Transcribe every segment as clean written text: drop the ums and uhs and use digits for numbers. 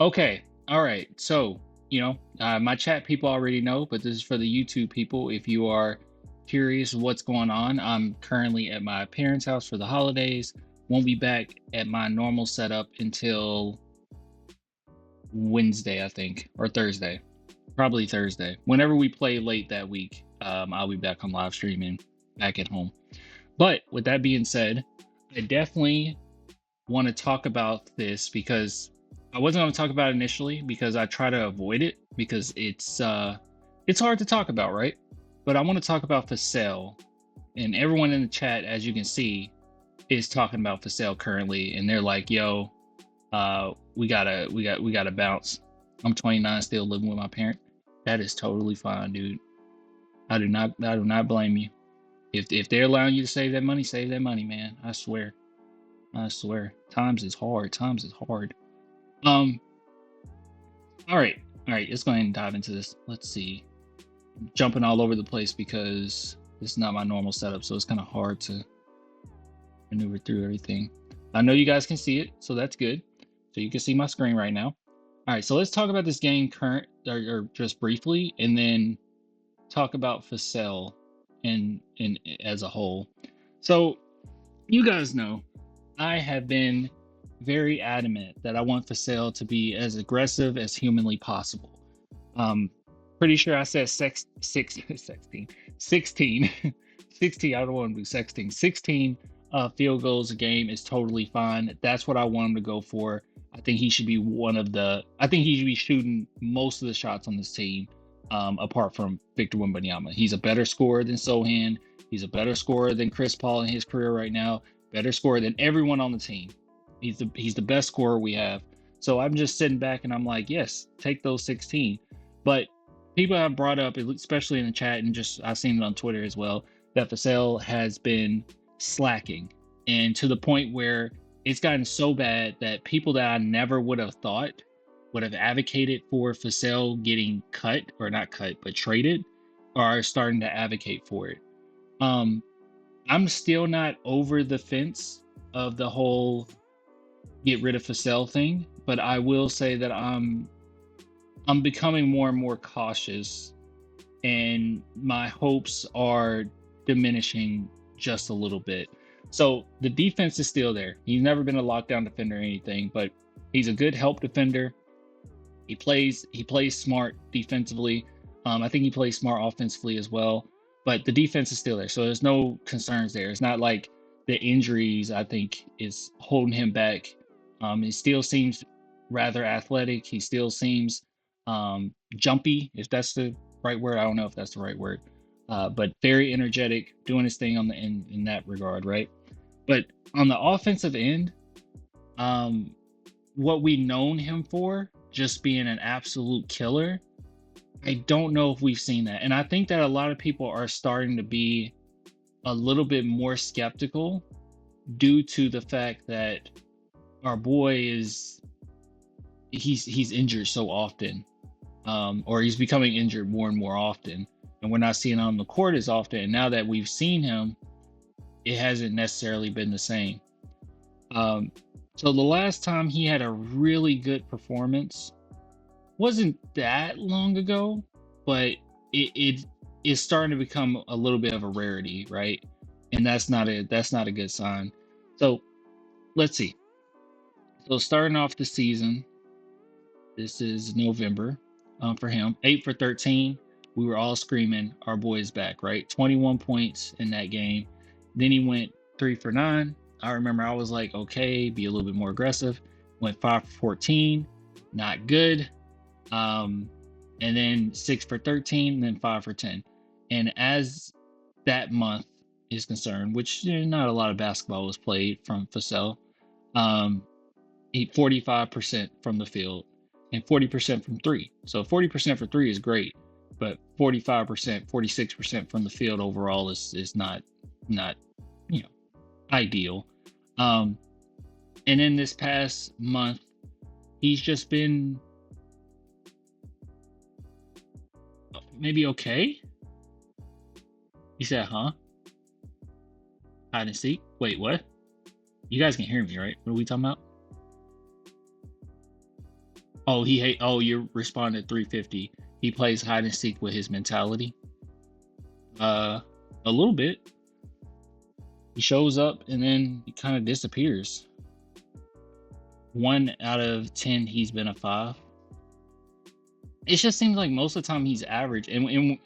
Okay. All right. So, my chat people already know, but this is for the YouTube people. If you are curious what's going on, I'm currently at my parents' house for the holidays. Won't be back at my normal setup until Wednesday, I think, or Thursday. Probably Thursday. Whenever we play late that week, I'll be back on live streaming back at home. But with that being said, I definitely want to talk about this because I wasn't going to talk about it initially because I try to avoid it because it's hard to talk about, right? But I want to talk about Vassell, and everyone in the chat, as you can see, is talking about Vassell currently, and they're like, "Yo, we gotta bounce." I'm 29, still living with my parent. That is totally fine, dude. I do not blame you. If they're allowing you to save that money, man. I swear. I swear. Times is hard. Times is hard. Um, all right. All right, let's go ahead and dive into this. Let's see. I'm jumping all over the place because this is not my normal setup, so it's kind of hard to maneuver through everything. I know you guys can see it, so that's good. So you can see my screen right now. All right, so let's talk about this game current or just briefly, and then talk about Vassell in as a whole. So you guys know I have been very adamant that I want Vassell to be as aggressive as humanly possible. Pretty sure I said 16, 16. I don't want to do sexting. 16 field goals a game is totally fine. That's what I want him to go for. I think he should be I think he should be shooting most of the shots on this team, apart from Victor Wembanyama. He's a better scorer than Sohan. He's a better scorer than Chris Paul in his career right now. Better scorer than everyone on the team. He's the best scorer we have. So I'm just sitting back and I'm like, yes, take those 16. But people have brought up, especially in the chat and just I've seen it on Twitter as well, that Vassell has been slacking, and to the point where it's gotten so bad that people that I never would have thought would have advocated for Vassell getting cut, or not cut, but traded, are starting to advocate for it. I'm still not over the fence of the whole get rid of Vassell thing, but I will say that I'm becoming more and more cautious, and my hopes are diminishing just a little bit. So the defense is still there. He's never been a lockdown defender or anything, but he's a good help defender. He plays smart defensively. I think he plays smart offensively as well. But the defense is still there, so there's no concerns there. It's not like the injuries, I think, is holding him back. He still seems rather athletic. He still seems jumpy, if that's the right word. I don't know if that's the right word, but very energetic, doing his thing in that regard, right? But on the offensive end, what we known him for, just being an absolute killer, I don't know if we've seen that. And I think that a lot of people are starting to be a little bit more skeptical due to the fact that our boy he's injured so often, or he's becoming injured more and more often, and we're not seeing him on the court as often. And now that we've seen him, it hasn't necessarily been the same. So the last time he had a really good performance wasn't that long ago, but it is starting to become a little bit of a rarity, right? And that's not a good sign. So let's see. So starting off the season, this is November, for him. 8 for 13. We were all screaming, our boy's back, right? 21 points in that game. Then he went 3 for 9. I remember I was like, okay, be a little bit more aggressive. Went 5 for 14. Not good. And then 6 for 13, and then 5 for 10. And as that month is concerned, which not a lot of basketball was played from Vassell, he 45% from the field and 40% from three. So 40% for three is great, but 45%, 46% from the field overall is not ideal. And in this past month, he's just been maybe okay. He said, huh? Hide and seek? Wait, what? You guys can hear me, right? What are we talking about? Oh, you responded 350. He plays hide and seek with his mentality. Uh, a little bit. He shows up and then he kind of disappears. 1 out of 10, he's been a 5. It just seems like most of the time he's average, and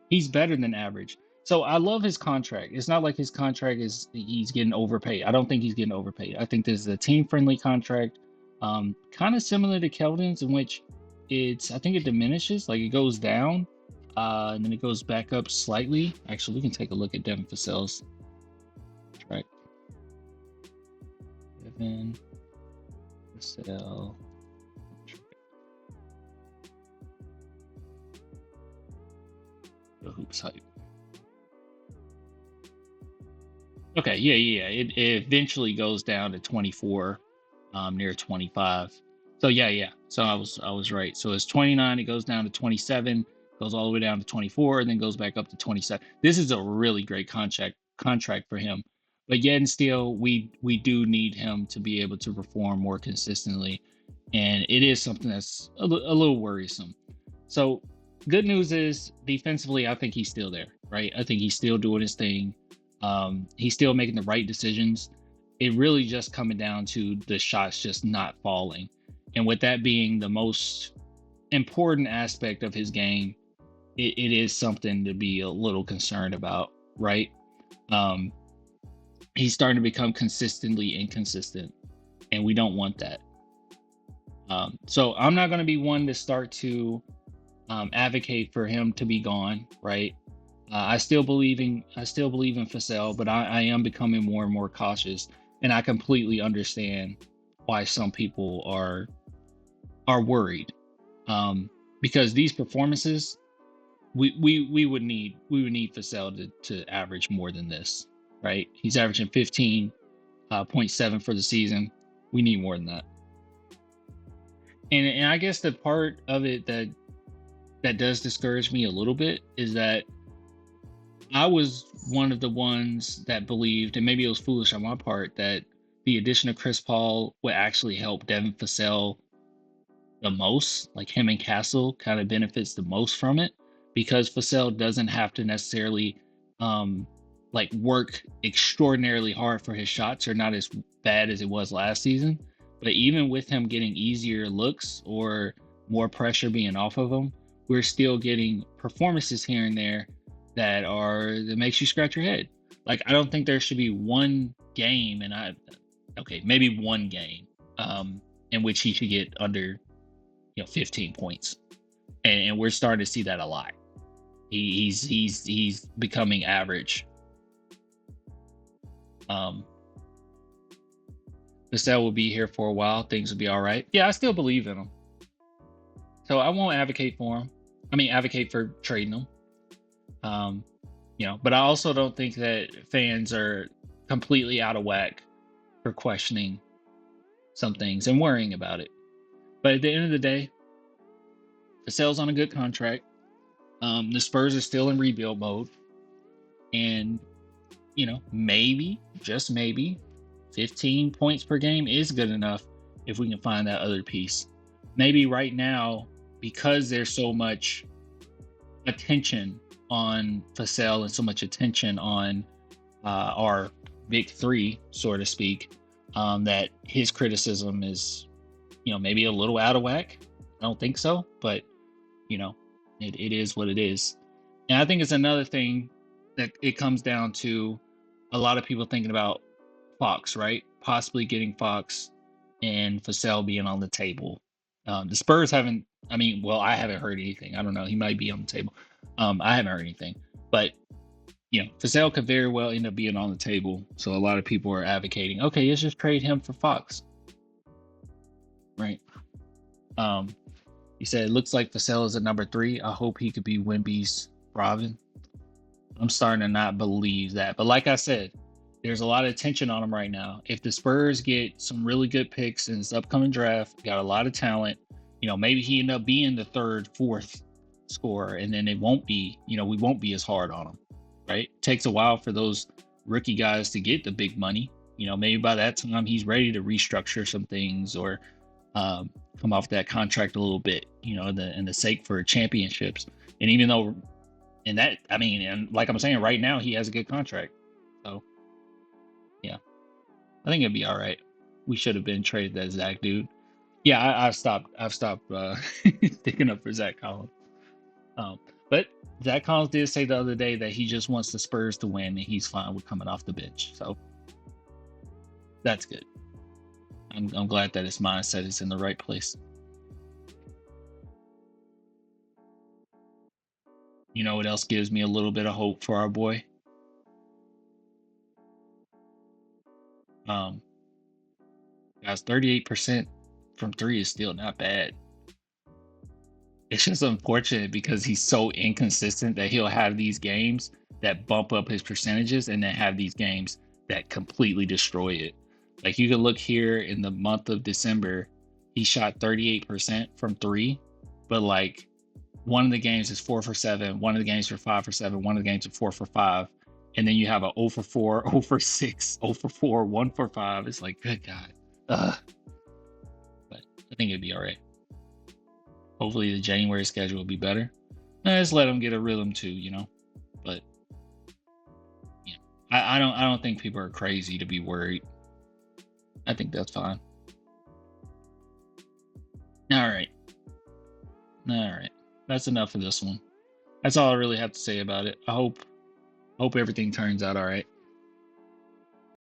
he's better than average. So I love his contract. It's not like his contract is he's getting overpaid. I don't think he's getting overpaid. I think this is a team friendly contract, kind of similar to Keldon's, in which I think it diminishes, like it goes down, and then it goes back up slightly. Actually, we can take a look at Devin Vassell's contract. Devin Vassell. The hoops hype. Okay, yeah. It eventually goes down to 24, near 25. So yeah. So I was right. So it's 29. It goes down to 27, goes all the way down to 24, and then goes back up to 27. This is a really great contract for him. But yet and still, we do need him to be able to perform more consistently, and it is something that's a little worrisome. So good news is defensively, I think he's still there, right? I think he's still doing his thing. He's still making the right decisions. It really just coming down to the shots just not falling. And with that being the most important aspect of his game, it is something to be a little concerned about, right? Um, he's starting to become consistently inconsistent, and we don't want that. So I'm not going to be one to start to advocate for him to be gone, right? I still believe in Vassell, but I am becoming more and more cautious, and I completely understand why some people are worried, because these performances, we would need Vassell to average more than this, right? He's averaging 15.7 for the season. We need more than that. And I guess the part of it that does discourage me a little bit is that I was one of the ones that believed, and maybe it was foolish on my part, that the addition of Chris Paul would actually help Devin Vassell the most. Like him and Castle kind of benefits the most from it, because Vassell doesn't have to necessarily like work extraordinarily hard for his shots, or not as bad as it was last season. But even with him getting easier looks or more pressure being off of him, we're still getting performances here and there that makes you scratch your head. Like, I don't think there should be one game, maybe one game, in which he should get under 15 points, and we're starting to see that a lot. He's becoming average. Vassell will be here for a while. Things will be all right. Yeah, I still believe in him, so I won't advocate for him. Advocate for trading him. But I also don't think that fans are completely out of whack for questioning some things and worrying about it. But at the end of the day, Vassell's on a good contract. The Spurs are still in rebuild mode, and maybe, just maybe, 15 points per game is good enough if we can find that other piece. Maybe right now, because there's so much attention on Vassell and so much attention on our big three, so to speak, that his criticism is, maybe a little out of whack. I don't think so, but it is what it is. And I think it's another thing that it comes down to a lot of people thinking about Fox, right? Possibly getting Fox and Vassell being on the table. The Spurs haven't. I haven't heard anything. I don't know. He might be on the table. I haven't heard anything, but Vassell could very well end up being on the table. So a lot of people are advocating, okay, let's just trade him for Fox, right? He said it looks like Vassell is at number 3. I hope he could be Wemby's Robin. I'm starting to not believe that, but like I said, there's a lot of attention on him right now. If the Spurs get some really good picks in this upcoming draft, got a lot of talent, maybe he end up being the 3rd, 4th scorer, and then it won't be, we won't be as hard on him, right? It takes a while for those rookie guys to get the big money. Maybe by that time he's ready to restructure some things, or come off that contract a little bit, in the sake for championships. And even though, and like I'm saying, right now he has a good contract. So yeah, I think it'd be all right. We should have been traded that Zach dude. Yeah, I've stopped sticking up for Zach Collins. Um, but Zach Collins did say the other day that he just wants the Spurs to win and he's fine with coming off the bench. So that's good. I'm glad that his mindset is in the right place. You know what else gives me a little bit of hope for our boy? Um, Guys, 38% from three is still not bad. It's just unfortunate because he's so inconsistent that he'll have these games that bump up his percentages and then have these games that completely destroy it. Like you can look here in the month of December, he shot 38% from three, but like one of the games is 4 for 7, one of the games are 5 for 7, one of the games are 4 for 5. And then you have a 0 for 4, 0 for 6, 0 for 4, 1 for 5. It's like, good God. Ugh. But I think it'd be all right. Hopefully the January schedule will be better. Just let them get a rhythm too. But yeah, I don't think people are crazy to be worried. I think that's fine. All right. That's enough of this one. That's all I really have to say about it. I hope everything turns out all right.